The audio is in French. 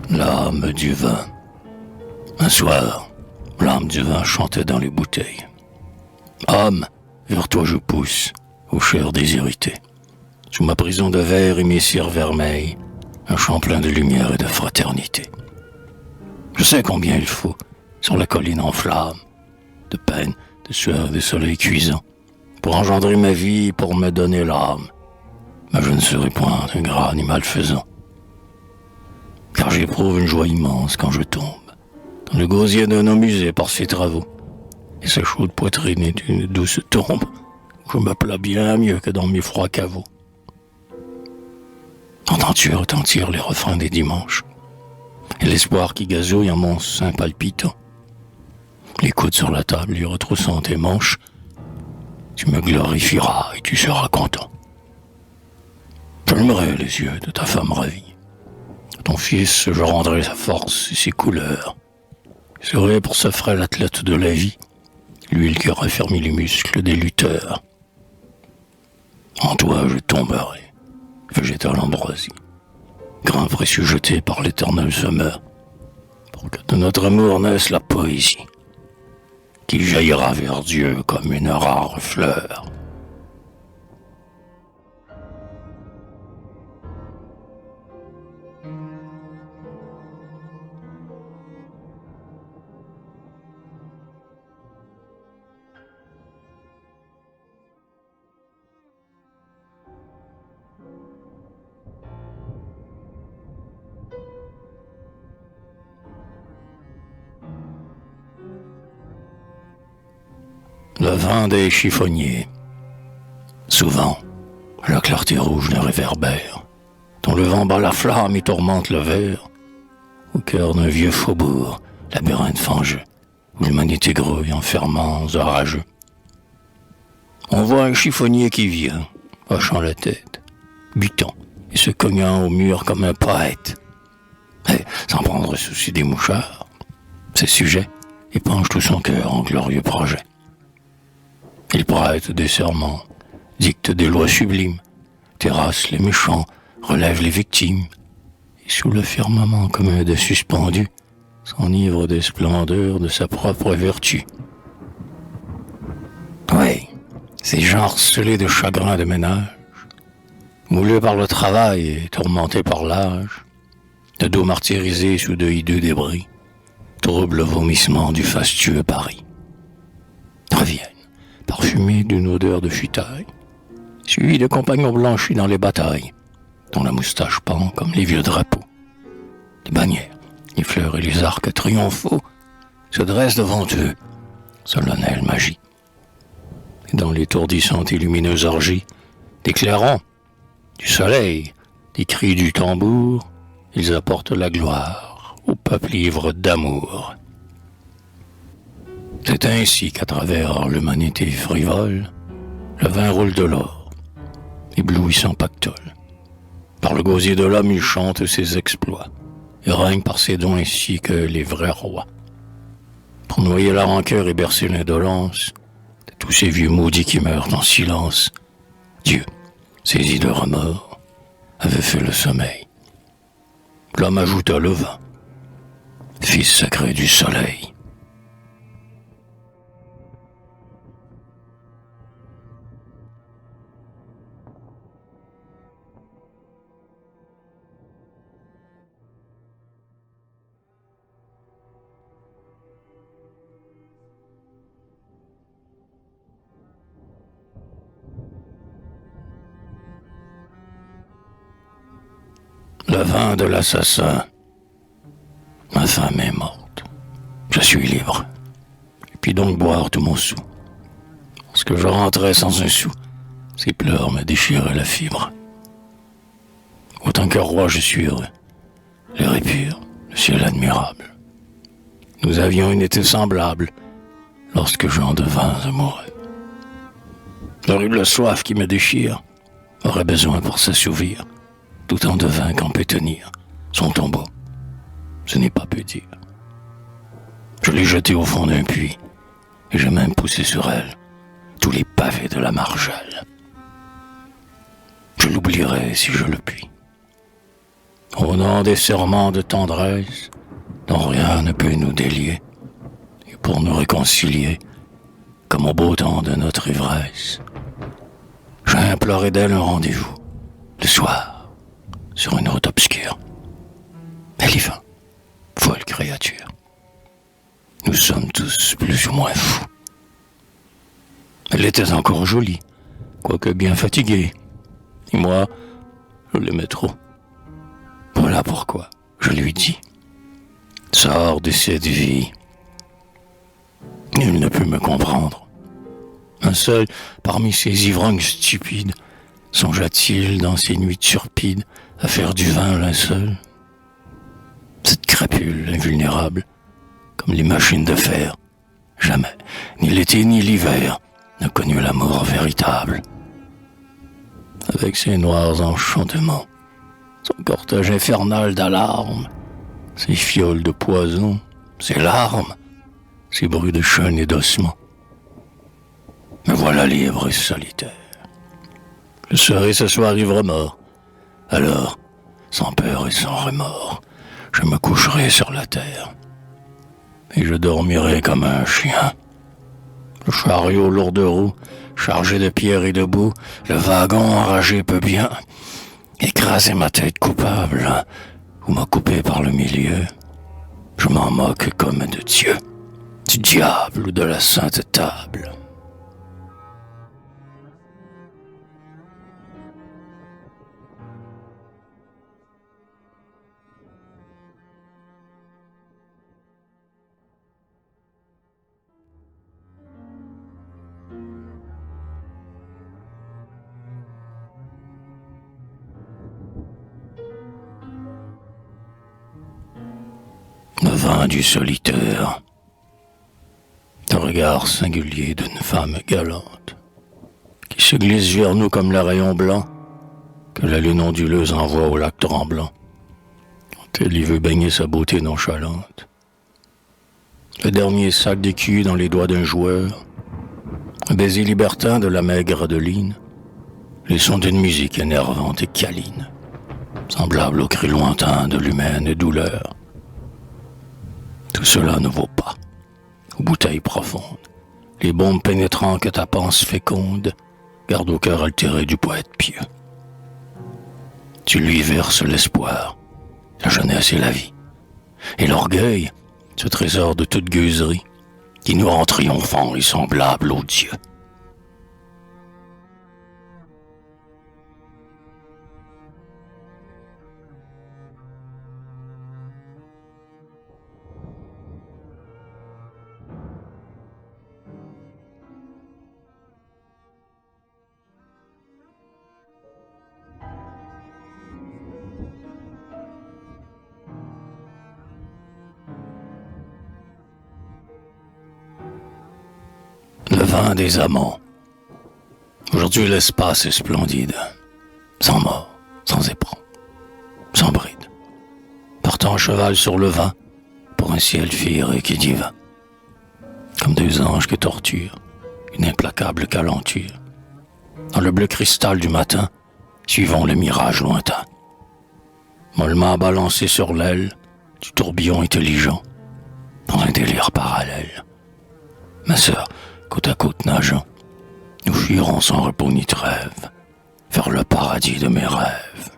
L'âme du vin. Un soir, l'âme du vin chantait dans les bouteilles. Âme, vers toi je pousse, ô chair déshéritée. Sous ma prison de verre et mes cires vermeilles, un chant plein de lumière et de fraternité. Je sais combien il faut, sur la colline en flammes, de peine, de sueur, de soleil cuisant, pour engendrer ma vie, pour me donner l'âme. Mais je ne serai point un gras ni malfaisant. Car j'éprouve une joie immense quand je tombe dans le gosier de nos musées par ses travaux. Et sa chaude poitrine est une douce tombe où je me plais bien mieux que dans mes froids caveaux. Entends-tu retentir les refrains des dimanches et l'espoir qui gazouille en mon sein palpitant? Les coudes sur la table y retroussant tes manches, tu me glorifieras et tu seras content. J'allumerai les yeux de ta femme ravie. À ton fils, je rendrai sa force et ses couleurs. Je serai pour ce frêle athlète de la vie, l'huile qui raffermit les muscles des lutteurs. En toi, je tomberai, végétal ambroisie, grain précieux jeté par l'éternel semeur, pour que de notre amour naisse la poésie, qui jaillira vers Dieu comme une rare fleur. Le vin des chiffonniers. Souvent, la clarté rouge d'un réverbère, dont le vent bat la flamme et tourmente le verre, au cœur d'un vieux faubourg, labyrinthe fangeux, où l'humanité grouille en ferments orageux. On voit un chiffonnier qui vient, hochant la tête, butant et se cognant au mur comme un poète. Et, sans prendre souci des mouchards, ses sujets épanchent tout son cœur en glorieux projet. Il prête des serments, dicte des lois sublimes, terrasse les méchants, relève les victimes, et sous le firmament commun des suspendus, s'enivre des splendeurs de sa propre vertu. Oui, ces gens harcelés de chagrin de ménage, moulés par le travail et tourmentés par l'âge, de dos martyrisés sous de hideux débris, troublent le vomissement du fastueux Paris. Reviennent, parfumés d'une odeur de futaille, suivis de compagnons blanchis dans les batailles, dont la moustache pend comme les vieux drapeaux. Les bannières, les fleurs et les arcs triomphaux se dressent devant eux, solennelle magie. Et dans l'étourdissante et lumineuse orgie, des clairons, du soleil, des cris du tambour, ils apportent la gloire au peuple ivre d'amour. C'est ainsi qu'à travers l'humanité frivole, le vin roule de l'or, éblouissant pactole. Par le gosier de l'homme, il chante ses exploits, et règne par ses dons ainsi que les vrais rois. Pour noyer la rancœur et bercer l'indolence de tous ces vieux maudits qui meurent en silence, Dieu, saisi de remords, avait fait le sommeil. L'homme ajouta le vin, fils sacré du soleil. Le vin de l'assassin. Ma femme est morte. Je suis libre. Et puis donc boire tout mon sou. Lorsque je rentrais sans un sou, ses pleurs me déchiraient la fibre. Autant que roi, je suis heureux. L'air est pur, le ciel admirable. Nous avions une été semblable lorsque j'en devins amoureux. L'horrible soif qui me déchire aurait besoin pour s'assouvir d'autant de vin qu'en peut tenir son tombeau. Ce n'est pas peu dire. Je l'ai jetée au fond d'un puits et j'ai même poussé sur elle tous les pavés de la margelle. Je l'oublierai si je le puis. au nom des serments de tendresse dont rien ne peut nous délier, et pour nous réconcilier, comme au beau temps de notre ivresse, j'ai imploré d'elle un rendez-vous, le soir, sur une route obscure. Elle y vint, folle créature. Nous sommes tous plus ou moins fous. Elle était encore jolie, quoique bien fatiguée, et moi, je l'aimais trop. Voilà pourquoi je lui dis: sors de cette vie. Nul ne peut me comprendre. Un seul, parmi ces ivrognes stupides, songea-t-il dans ces nuits turpides à faire du vin linceul? Cette crapule invulnérable, comme les machines de fer, jamais, ni l'été ni l'hiver, n'a connu l'amour véritable. Avec ses noirs enchantements, son cortège infernal d'alarmes, ses fioles de poison, ses larmes, ses bruits de chaînes et d'ossements. Me voilà libre et solitaire. Je serai ce soir ivre mort. Alors, sans peur et sans remords, je me coucherai sur la terre. Et je dormirai comme un chien. Le chariot lourd de roues, chargé de pierres et de boue, le wagon enragé peut bien écraser ma tête coupable ou me couper par le milieu. Je m'en moque comme de Dieu, du diable ou de la sainte table. Le vin du solitaire, le regard singulier d'une femme galante, qui se glisse vers nous comme le rayon blanc que la lune onduleuse envoie au lac tremblant, quand elle y veut baigner sa beauté nonchalante. Le dernier sac d'écu dans les doigts d'un joueur, un baiser libertin de la maigre Adeline, les sons d'une musique énervante et câline, semblable aux cris lointains de l'humaine douleur. Tout cela ne vaut pas, aux bouteilles profondes, les bombes pénétrants que ta panse féconde garde au cœur altéré du poète pieux. Tu lui verses l'espoir, la jeunesse et la vie, et l'orgueil, ce trésor de toute gueuserie, qui nous rend triomphants et semblables aux dieux. Le vin des amants. Aujourd'hui l'espace est splendide, sans mort, sans éperon, sans bride, portant un cheval sur le vin pour un ciel fier qui divin, comme deux anges qui torturent une implacable calenture. Dans le bleu cristal du matin, suivons le mirage lointain, mollement balancé sur l'aile du tourbillon intelligent, dans un délire parallèle. Ma sœur, côte à côte nageant, nous fuirons sans repos ni trêve vers le paradis de mes rêves.